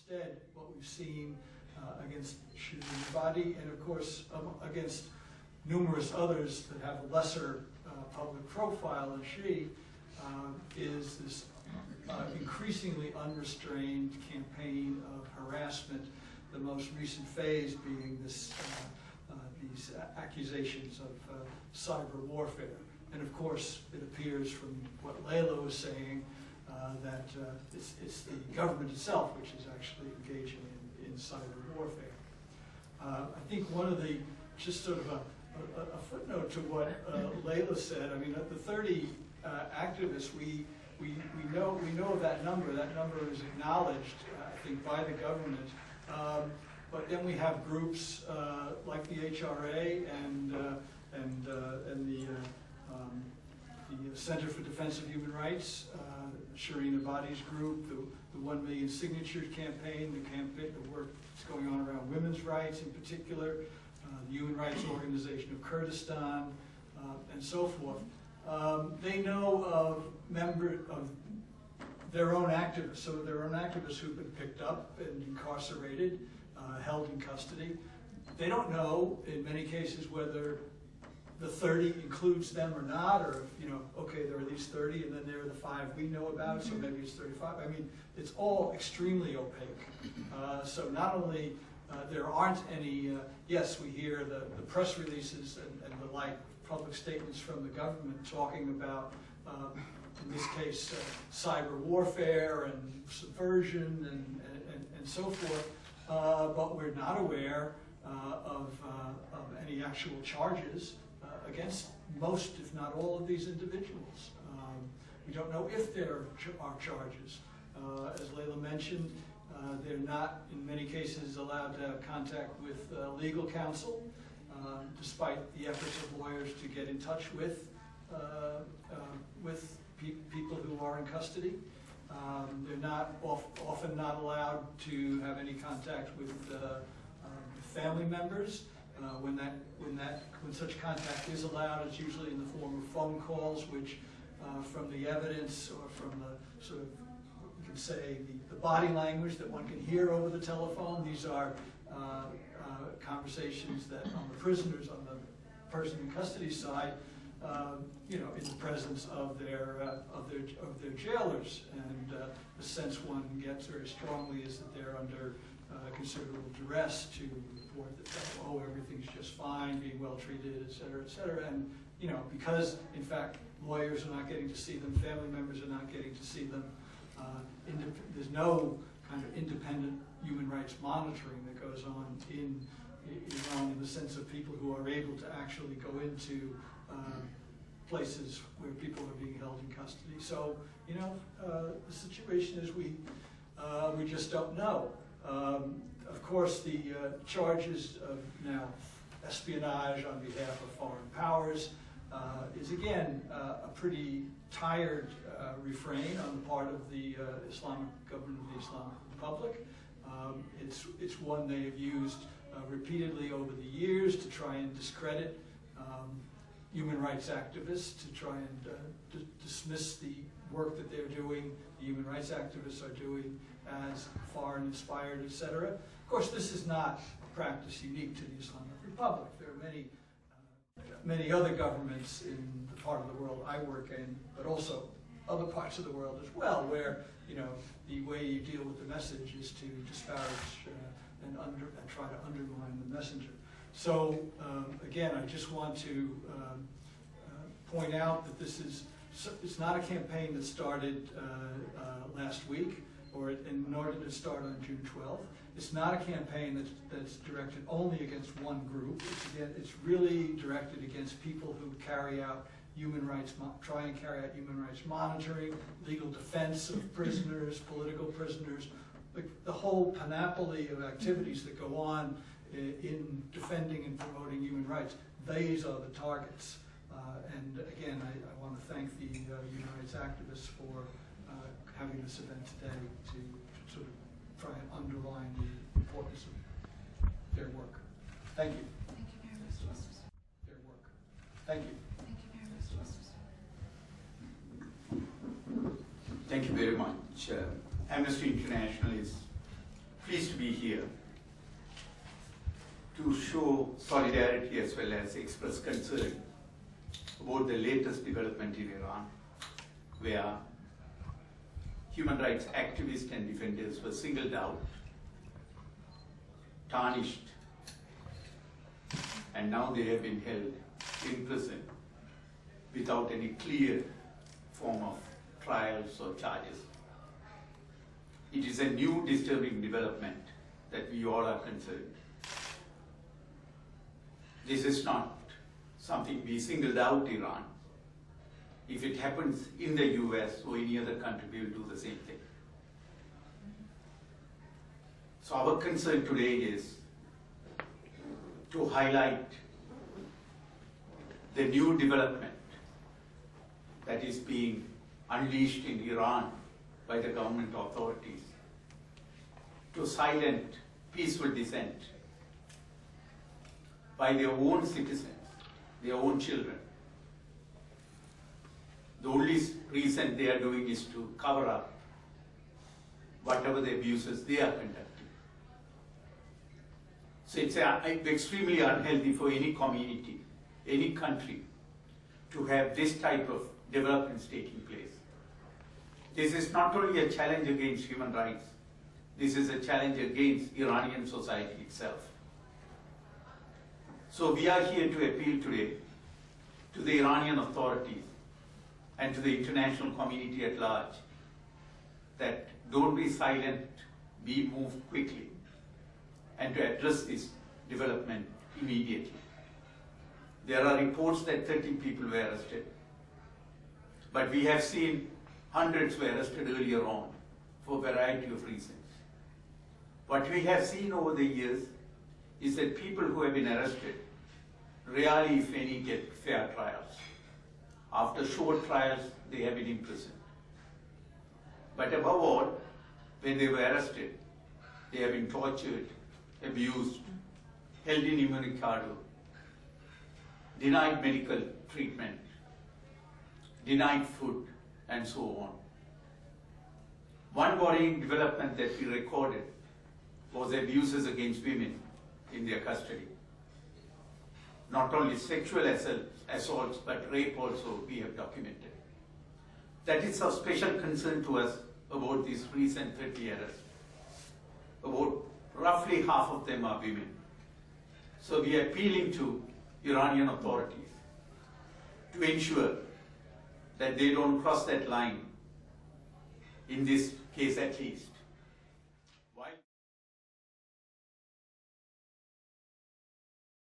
Instead, what we've seen against Shirin Ebadi, and of course against numerous others that have a lesser public profile than she, is this increasingly unrestrained campaign of harassment, the most recent phase being this, these accusations of cyber warfare. And of course, it appears from what Layla was saying that it's the government itself which is actually engaging in cyber warfare. I think one of the, just sort of a footnote to what Layla said, I mean, of the 30 activists, we know of that number. That number is acknowledged, I think, by the government. But then we have groups like the HRA and the Center for Defense of Human Rights, Shirin Ebadi's group, the 1 Million Signatures campaign, the work that's going on around women's rights in particular, the Human Rights Organization of Kurdistan, and so forth. They know of members of their own activists, so their own activists who've been picked up and incarcerated, held in custody. They don't know, in many cases, whether the 30 includes them or not, or, you know, okay, there are these 30 and then there are the 5 we know about, so maybe it's 35. I mean, it's all extremely opaque. So not only there aren't any, yes, we hear the press releases and the like, public statements from the government talking about, in this case, cyber warfare and subversion and so forth, but we're not aware of any actual charges against most, if not all, of these individuals. We don't know if there are charges. As Layla mentioned, they're not, in many cases, allowed to have contact with legal counsel, despite the efforts of lawyers to get in touch with people who are in custody. They're not often not allowed to have any contact with family members. When such contact is allowed, it's usually in the form of phone calls, which, from the evidence or from the sort of, you can say, the body language that one can hear over the telephone, these are conversations that on the prisoners, on the person in custody side, you know, in the presence of their jailers, and the sense one gets very strongly is that they're under considerable duress to report that, oh, everything's just fine, being well treated, et cetera, and, you know, because in fact lawyers are not getting to see them, family members are not getting to see them. There's no kind of independent human rights monitoring that goes on in Iran, in the sense of people who are able to actually go into places where people are being held in custody. So, you know, the situation is we just don't know. Of course, the charges of now espionage on behalf of foreign powers is again a pretty tired refrain on the part of the Islamic government of the Islamic Republic. It's one they have used repeatedly over the years to try and discredit human rights activists, to try and dismiss the work that they're doing, the human rights activists are doing, as foreign inspired, et cetera. Of course, this is not a practice unique to the Islamic Republic. There are many other governments in the part of the world I work in, but also other parts of the world as well, where, you know, the way you deal with the message is to disparage and try to undermine the messenger. So again, I just want to point out that it's not a campaign that started last week, nor did it start on June 12th. It's not a campaign that's directed only against one group. It's really directed against people who carry out try and carry out human rights monitoring, legal defense of prisoners, political prisoners, the whole panoply of activities that go on in defending and promoting human rights. These are the targets. And again, I want to thank the human rights activists for having this event today to sort of try and underline the importance of their work. Thank you. Thank you very much, Justice. Their work. Thank you. Thank you very much, Justice. Thank you very much. Amnesty International is pleased to be here to show solidarity as well as express concern about the latest development in Iran, where human rights activists and defenders were singled out, tarnished, and now they have been held in prison without any clear form of trials or charges. It is a new disturbing development that we all are concerned. This is not something we singled out Iran. If it happens in the US or any other country, we will do the same thing. So our concern today is to highlight the new development that is being unleashed in Iran by the government authorities to silence peaceful dissent by their own citizens, their own children. The only reason they are doing is to cover up whatever the abuses they are conducting. So it's extremely unhealthy for any community, any country, to have this type of developments taking place. This is not only a challenge against human rights, this is a challenge against Iranian society itself. So we are here to appeal today to the Iranian authorities and to the international community at large that don't be silent, be moved quickly, and to address this development immediately. There are reports that 30 people were arrested, but we have seen hundreds were arrested earlier on for a variety of reasons. What we have seen over the years is that people who have been arrested rarely, if any, get fair trials. After short trials, they have been imprisoned. But above all, when they were arrested, they have been tortured, abused, held in immunicado, denied medical treatment, denied food, and so on. One worrying development that we recorded was abuses against women in their custody. Not only sexual assaults, but rape also we have documented. That is of special concern to us about these recent 30 arrests. About roughly half of them are women. So we are appealing to Iranian authorities to ensure that they don't cross that line, in this case at least.